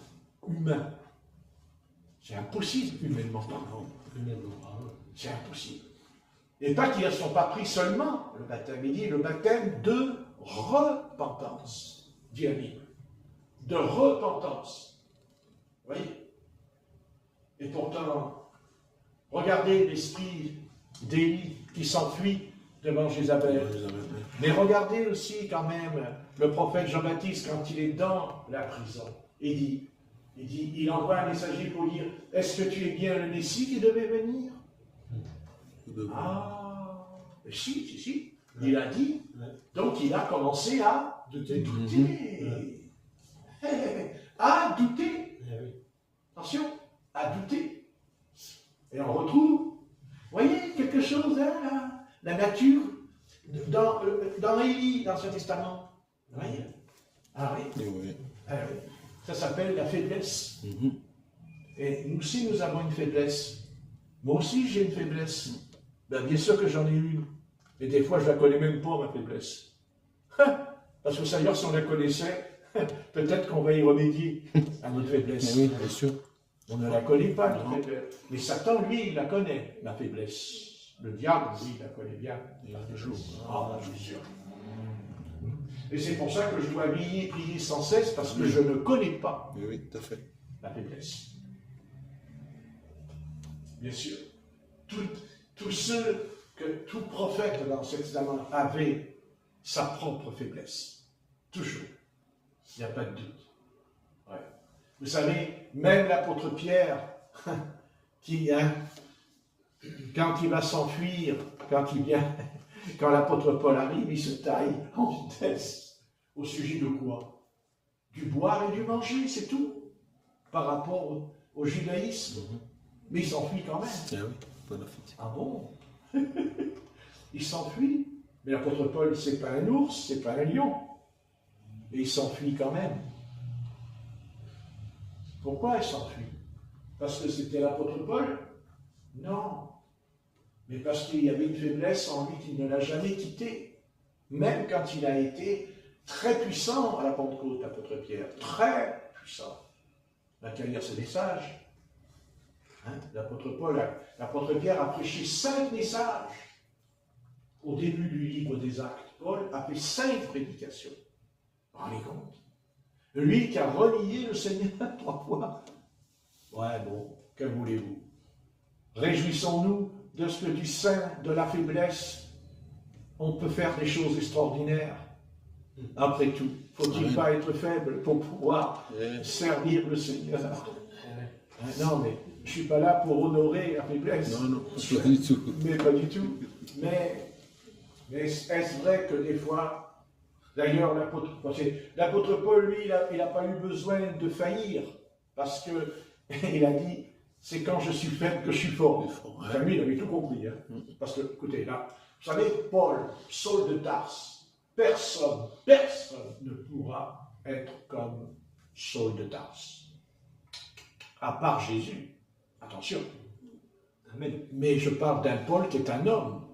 humains? C'est impossible, humainement parlant. C'est impossible. Et pas qu'ils ne sont pas pris seulement le baptême. Il dit le baptême de repentance, dit la Bible. De repentance. Vous voyez? Et pourtant, regardez l'esprit d'Élie qui s'enfuit devant Jézabel. Mais regardez aussi quand même le prophète Jean-Baptiste quand il est dans la prison. Il envoie un messager pour dire « Est-ce que tu es bien le Messie qui devait venir ?» Ah, si. Il a dit. Donc il a commencé à douter. À douter. Attention, à douter. Et on retrouve, voyez, quelque chose, hein, la nature, dans Élie, dans ce testament. Vous voyez? Ah oui. Ça s'appelle la faiblesse. Et nous aussi, nous avons une faiblesse. Moi aussi, j'ai une faiblesse. Bien sûr que j'en ai une. Et des fois, je ne la connais même pas, ma faiblesse. Parce que d'ailleurs, si on la connaissait, peut-être qu'on va y remédier à notre faiblesse. Oui, bien sûr. On ne la connaît pas, notre faiblesse. Mais Satan, lui, il la connaît, la faiblesse. Le diable, lui, il la connaît bien. Je suis sûr. Et c'est pour ça que je dois prier sans cesse, parce que je ne connais pas tout à fait. La faiblesse. Bien sûr. Tout prophète dans cet testament avait sa propre faiblesse. Toujours. Il n'y a pas de doute. Ouais. Vous savez, même l'apôtre Pierre, quand il va s'enfuir, quand l'apôtre Paul arrive, il se taille en vitesse. Au sujet de quoi? Du boire et du manger, c'est tout. Par rapport au judaïsme. Mais il s'enfuit quand même. Ah bon? Il s'enfuit. Mais l'apôtre Paul, c'est pas un ours, c'est pas un lion. Et il s'enfuit quand même. Pourquoi il s'enfuit? Parce que c'était l'apôtre Paul? Non. Mais parce qu'il y avait une faiblesse en lui qui ne l'a jamais quitté. Même quand il a été très puissant à la Pentecôte, l'apôtre Pierre. Très puissant. La carrière, c'est des sages. Hein, l'apôtre Pierre a prêché 5 messages au début du livre des Actes. Paul a fait 5 prédications. Vous vous rendez compte? Lui qui a renié le Seigneur 3 fois. Ouais, bon, que voulez-vous? Réjouissons-nous de ce que du sein de la faiblesse, on peut faire des choses extraordinaires. Après tout, faut-il pas être faible pour pouvoir servir le Seigneur? Non, mais je ne suis pas là pour honorer la faiblesse. Non, pas du tout. Mais pas du tout. Mais est-ce vrai que des fois, d'ailleurs, l'apôtre Paul, lui, il n'a pas eu besoin de faillir, parce que il a dit, c'est quand je suis faible que je suis fort. Enfin, lui, il avait tout compris. Hein. Parce que, écoutez, là, vous savez, Paul, Saul de Tarse, personne ne pourra être comme Saul de Tarse. À part Jésus. Attention. Mais je parle d'un Paul qui est un homme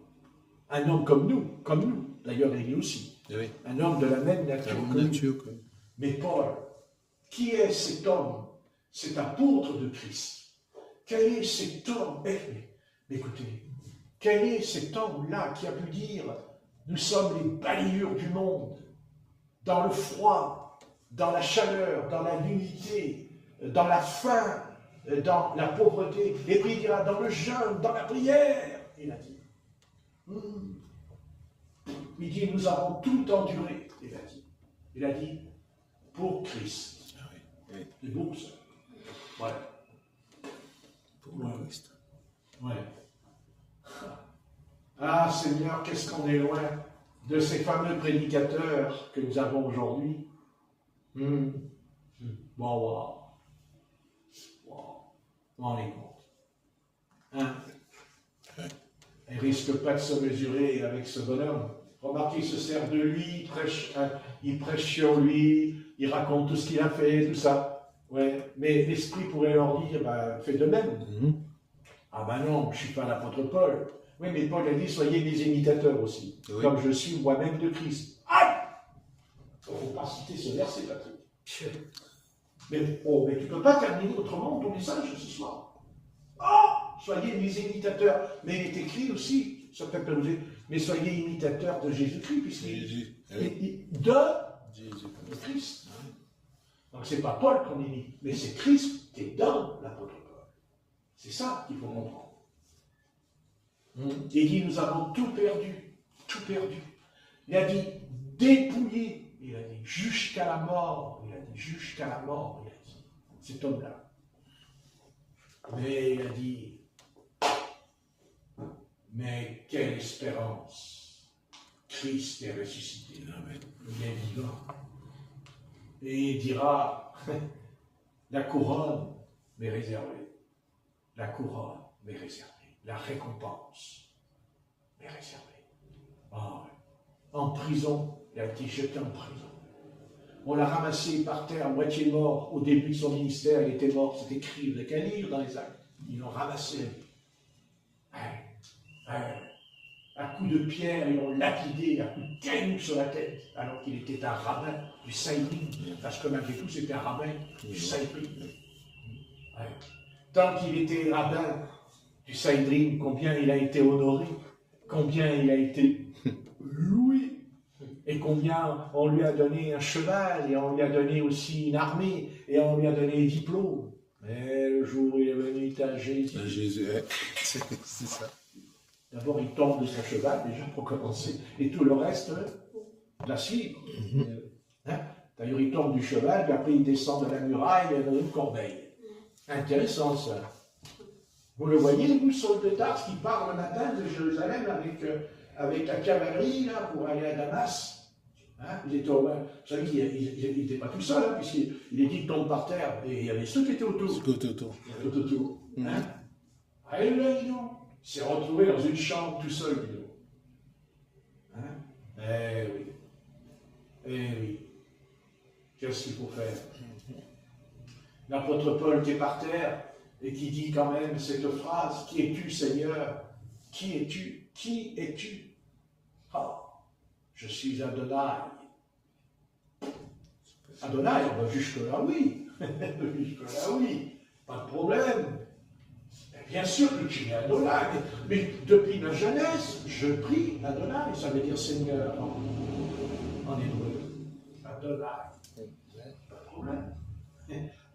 comme nous. D'ailleurs, il est aussi. Oui. Un homme de la même nature que nous. Mais Paul, qui est cet homme? Cet apôtre de Christ. Quel est cet homme? Écoutez, quel est cet homme-là qui a pu dire, nous sommes les balayures du monde, dans le froid, dans la chaleur, dans la nudité, dans la faim, dans la pauvreté, et puis il dira dans le jeûne, dans la prière, il a dit. Il dit, nous avons tout enduré, il a dit. Il a dit, pour Christ. C'est beau ça. Ouais. Pour le Christ. Ouais. Ah Seigneur, qu'est-ce qu'on est loin de ces fameux prédicateurs que nous avons aujourd'hui. Wow. On en est compte. Hein? Il ne risque pas de se mesurer avec ce bonhomme. Remarquez, il se sert de lui, il prêche sur lui, il raconte tout ce qu'il a fait, tout ça. Ouais. Mais l'Esprit pourrait leur dire, fais de même. Ah non, je ne suis pas l'apôtre Paul. Oui, mais Paul a dit, soyez mes imitateurs aussi, comme je suis moi-même de Christ. Aïe! Il ne faut pas citer ce verset, Patrick. Mais tu ne peux pas terminer autrement ton message ce soir. Soyez mes imitateurs. Mais il est écrit aussi, ça peut nous dire, mais soyez imitateurs de Jésus-Christ, puisqu'il de Christ. Donc ce n'est pas Paul qu'on imite, mais c'est Christ qui est dans l'apôtre Paul. C'est ça qu'il faut comprendre. Il dit, nous avons tout perdu. Il a dit, dépouillé. Il a dit, jusqu'à la mort. Il a dit, cet homme-là. Mais il a dit, mais quelle espérance. Christ est ressuscité. Il est vivant. Et il dira, la couronne m'est réservée. La couronne m'est réservée. La récompense m'est réservée. En prison, il a été jeté en prison. On l'a ramassé par terre, à moitié mort. Au début de son ministère, il était mort. C'est écrit, vous n'avez qu'à lire dans les actes. Ils l'ont ramassé. À coups de pierre, ils l'ont lapidé, à coups de caillou sur la tête, alors qu'il était un rabbin du Saïdine. Parce que malgré tout, c'était un rabbin du Saïdine. Tant qu'il était rabbin du Saïdine, combien il a été honoré, combien il a été loué, et combien on lui a donné un cheval, et on lui a donné aussi une armée, et on lui a donné des diplômes. Mais le jour où il est venu à Jésus, c'est ça. D'abord, il tombe de son cheval, déjà, pour commencer, et tout le reste, la suivre. D'ailleurs, il tombe du cheval, puis après, il descend de la muraille dans une corbeille. Intéressant, ça. Vous le voyez, vous, Saul de Tarse, qui part le matin de Jérusalem avec la cavalerie, là, pour aller à Damas. Vous savez qu'il n'était pas tout seul, puisqu'il est dit qu'il tombe par terre, et il y avait ceux qui étaient autour. Et là, il s'est retrouvé dans une chambre tout seul, Eh oui. Qu'est-ce qu'il faut faire? L'apôtre Paul qui est par terre et qui dit quand même cette phrase, qui es-tu, Seigneur? Qui es-tu? Qui es-tu? Je suis Adonai. Adonai, jusque-là, oui. Jusque-là, oui. Pas de problème. Bien sûr que tu es Adonai, mais depuis ma jeunesse, je prie Adonai, ça veut dire Seigneur en hébreu. Adonai, pas de problème.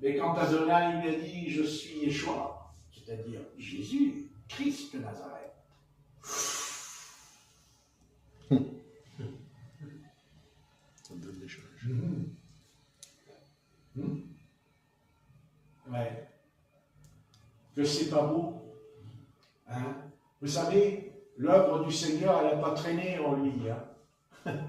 Mais quand Adonai il a dit je suis Yeshua, c'est-à-dire Jésus, Christ de Nazareth. Ça donne les choses. Ouais. Que c'est pas beau. Hein? Vous savez, l'œuvre du Seigneur, elle n'a pas traîné en lui. Hein?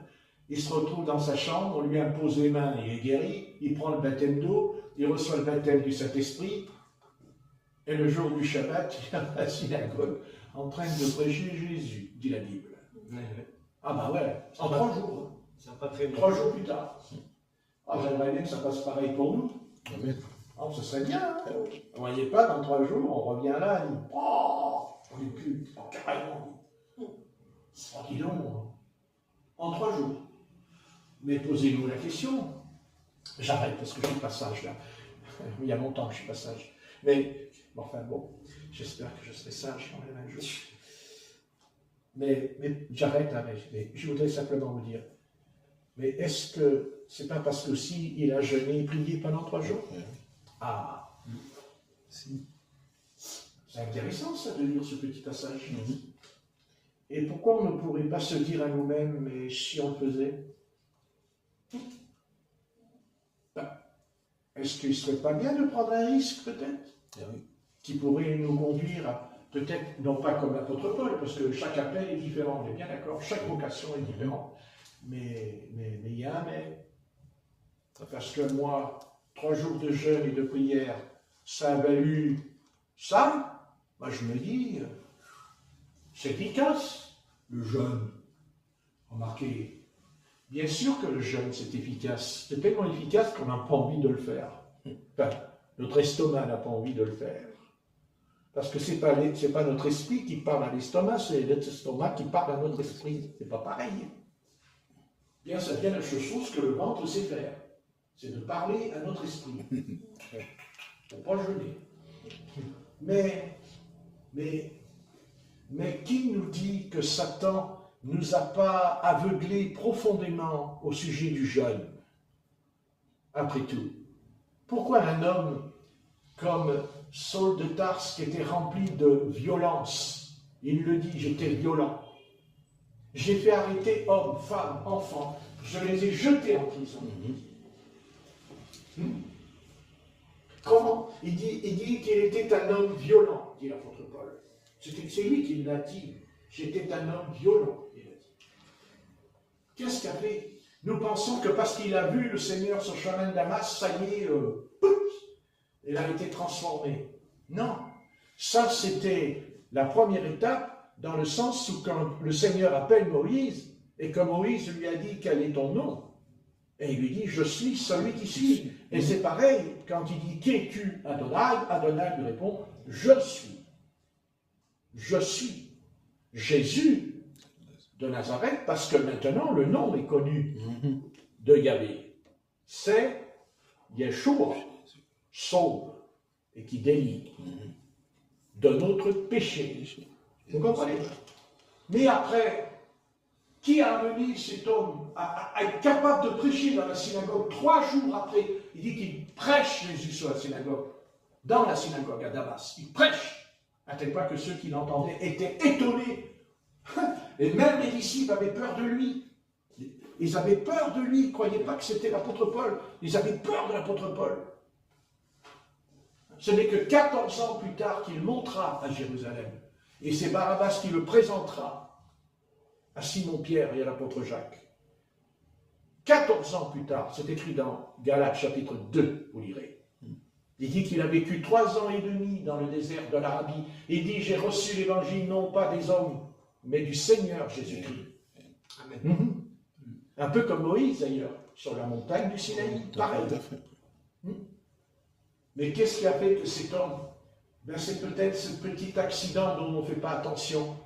Il se retrouve dans sa chambre, on lui impose les mains, il est guéri, il prend le baptême d'eau, il reçoit le baptême du Saint-Esprit, et le jour du Shabbat, il est à la synagogue en train de prêcher Jésus, dit la Bible. Ah bah ouais, en 3 jours. Ça n'a pas traîné. 3 jours plus tard. Ah, j'aimerais bien que ça passe pareil pour nous. Amen. Oh, ce serait bien. Hein? Vous ne voyez pas, dans 3 jours, on revient là, on n'est plus, carrément. Oh, dis donc, en 3 jours. Mais posez-nous la question. J'arrête parce que je suis pas sage là. Il y a longtemps que je suis pas sage. Mais, enfin bon, j'espère que je serai sage quand même un jour. Mais j'arrête là, mais je voudrais simplement vous dire, mais est-ce que c'est pas parce que si il a jeûné et prié pendant 3 jours? Ah, si. C'est intéressant ça de lire ce petit passage. Et pourquoi on ne pourrait pas se dire à nous-mêmes, mais si on le faisait? Est-ce qu'il ne serait pas bien de prendre un risque peut-être? Qui pourrait nous conduire à, peut-être, non pas comme l'apôtre Paul, parce que chaque appel est différent, on est bien d'accord, chaque vocation est différente. Mais il y a un mais. Parce que moi, 3 jours de jeûne et de prière, ça a valu ça, moi je me dis, c'est efficace, le jeûne. Remarquez, bien sûr que le jeûne c'est efficace, c'est tellement efficace qu'on n'a pas envie de le faire. Enfin, notre estomac n'a pas envie de le faire. Parce que c'est pas notre esprit qui parle à l'estomac, c'est l'estomac qui parle à notre esprit. C'est pas pareil. Bien, ça devient la chose que le ventre sait faire. C'est de parler à notre esprit. Pour pas jeûner. Mais qui nous dit que Satan ne nous a pas aveuglés profondément au sujet du jeûne? Après tout, pourquoi un homme comme Saul de Tarse qui était rempli de violence, il le dit, j'étais violent. J'ai fait arrêter hommes, femmes, enfants, je les ai jetés en prison. Comment? Il dit qu'il était un homme violent, dit l'apôtre Paul. C'est lui qui l'a dit. J'étais un homme violent, il a dit. Qu'est-ce qu'il a fait? Nous pensons que parce qu'il a vu le Seigneur sur le chemin de Damas, ça y est, il a été transformé. Non. Ça, c'était la première étape, dans le sens où quand le Seigneur appelle Moïse, et que Moïse lui a dit quel est ton nom, et il lui dit, je suis celui qui suis. Et c'est pareil, quand il dit, qui es-tu, Adonai? Adonai lui répond, je suis. Je suis Jésus de Nazareth, parce que maintenant le nom est connu de Yahvé. C'est Yeshua, sauve, et qui délie de notre péché. Vous comprenez? Mais après, qui a amené cet homme à être capable de prêcher dans la synagogue 3 jours après? Il dit qu'il prêche Jésus sur la synagogue, dans la synagogue à Damas. Il prêche, à tel point que ceux qui l'entendaient étaient étonnés. Et même les disciples avaient peur de lui. Ils avaient peur de lui, ils ne croyaient pas que c'était l'apôtre Paul. Ils avaient peur de l'apôtre Paul. Ce n'est que 14 ans plus tard qu'il montera à Jérusalem. Et c'est Barabbas qui le présentera à Simon-Pierre et à l'apôtre Jacques. 14 ans plus tard, c'est écrit dans Galates chapitre 2, vous lirez. Il dit qu'il a vécu 3 ans et demi dans le désert de l'Arabie. Il dit, j'ai reçu l'évangile non pas des hommes, mais du Seigneur Jésus-Christ. Amen. Un peu comme Moïse d'ailleurs, sur la montagne du Sinaï, pareil. Mais qu'est-ce qui a fait que cet homme, ben c'est peut-être ce petit accident dont on ne fait pas attention.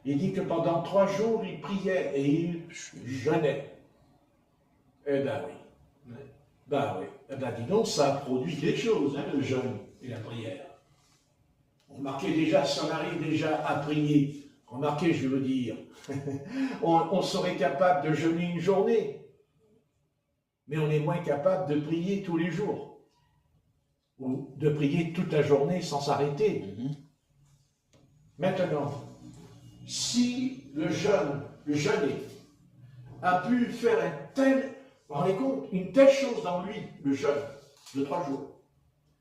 Il dit que pendant 3 jours, il priait et il jeûnait. Eh ben oui. Ben oui. Eh ben dis donc, ça a produit quelque chose, hein, le jeûne et la prière. Remarquez déjà, si on arrive déjà à prier, remarquez, je veux dire, on serait capable de jeûner une journée, mais on est moins capable de prier tous les jours, ou de prier toute la journée sans s'arrêter. Maintenant, si le jeûné, a pu faire vous vous rendez compte, une telle chose dans lui, le jeûne de 3 jours.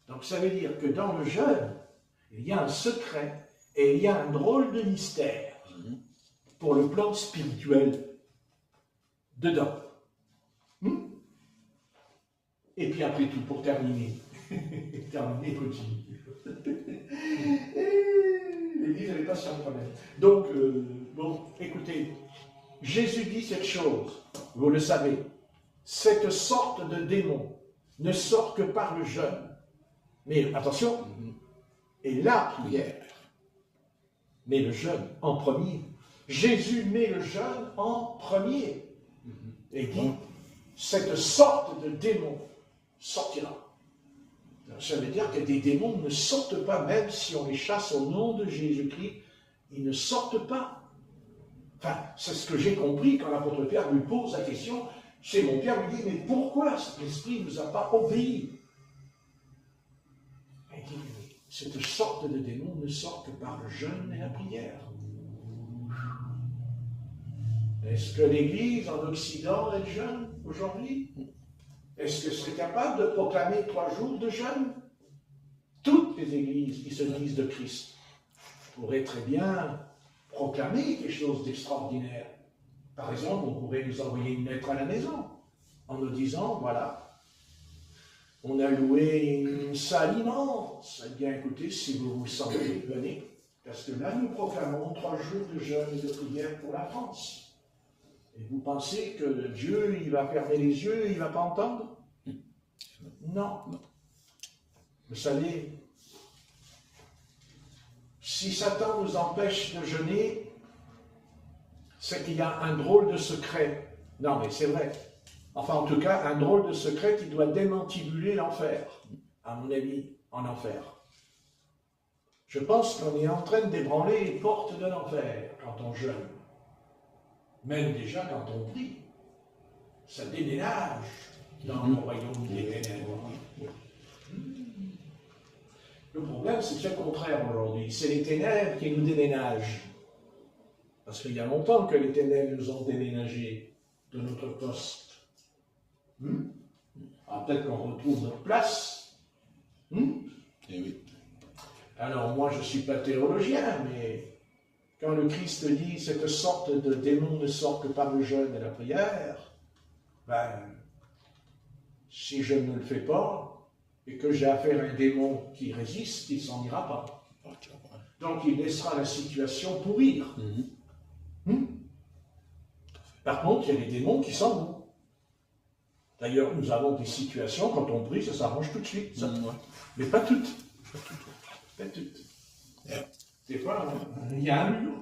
Donc ça veut dire que dans le jeûne, il y a un secret et il y a un drôle de mystère pour le plan spirituel dedans. Et puis après tout, pour terminer, petit. L'Église n'avait pas ça problème. Donc, bon, écoutez, Jésus dit cette chose, vous le savez, cette sorte de démon ne sort que par le jeûne. Mais attention, et la prière. Mais le jeûne en premier. Jésus met le jeûne en premier. Et dit, cette sorte de démon sortira. Ça veut dire que des démons ne sortent pas, même si on les chasse au nom de Jésus-Christ, ils ne sortent pas. Enfin, c'est ce que j'ai compris quand l'apôtre Pierre lui pose la question. C'est mon Pierre lui dit, mais pourquoi l'Esprit ne nous a pas obéi? Il dit, cette sorte de démon ne sort que par le jeûne et la prière. Est-ce que l'Église en Occident est jeûne aujourd'hui? Est-ce que serait capable de proclamer 3 jours de jeûne? Toutes les églises qui se disent de Christ pourraient très bien proclamer quelque chose d'extraordinaire. Par exemple, on pourrait nous envoyer une lettre à la maison en nous disant, voilà, on a loué une salle immense. Eh bien, écoutez, si vous vous sentez, venez. Parce que là, nous proclamons 3 jours de jeûne et de prière pour la France. Et vous pensez que Dieu, il va fermer les yeux, il ne va pas entendre? Non. Vous savez, si Satan nous empêche de jeûner, c'est qu'il y a un drôle de secret. Non, mais c'est vrai. Enfin, en tout cas, un drôle de secret qui doit démantibuler l'enfer, à mon avis, en enfer. Je pense qu'on est en train de débranler les portes de l'enfer quand on jeûne. Même déjà quand on prie, ça déménage dans le royaume des ténèbres. Le problème, c'est le contraire aujourd'hui. C'est les ténèbres qui nous déménagent. Parce qu'il y a longtemps que les ténèbres nous ont déménagés de notre poste. Alors peut-être qu'on retrouve notre place. Eh oui. Alors moi, je ne suis pas théologien, mais quand le Christ dit cette sorte de démon ne sort que par le jeûne et la prière, ben, si je ne le fais pas, et que j'ai affaire à un démon qui résiste, il ne s'en ira pas. Donc il laissera la situation pourrir. Par contre, il y a des démons qui s'en vont. D'ailleurs, nous avons des situations, quand on prie, ça s'arrange tout de suite. Ça. Mais pas toutes. Pas toutes. Des fois, il y a un mur.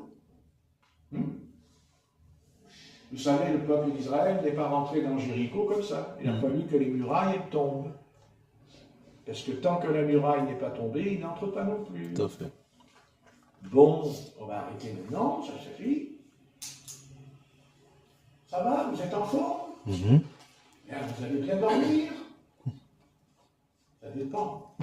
Vous savez, le peuple d'Israël n'est pas rentré dans Jéricho comme ça. Il a fallu que les murailles tombent. Parce que tant que la muraille n'est pas tombée, il n'entre pas non plus. Tout à fait. Bon, on va arrêter maintenant, ça suffit. Ça va, vous êtes en forme? Bien, vous allez bien dormir? Ça dépend.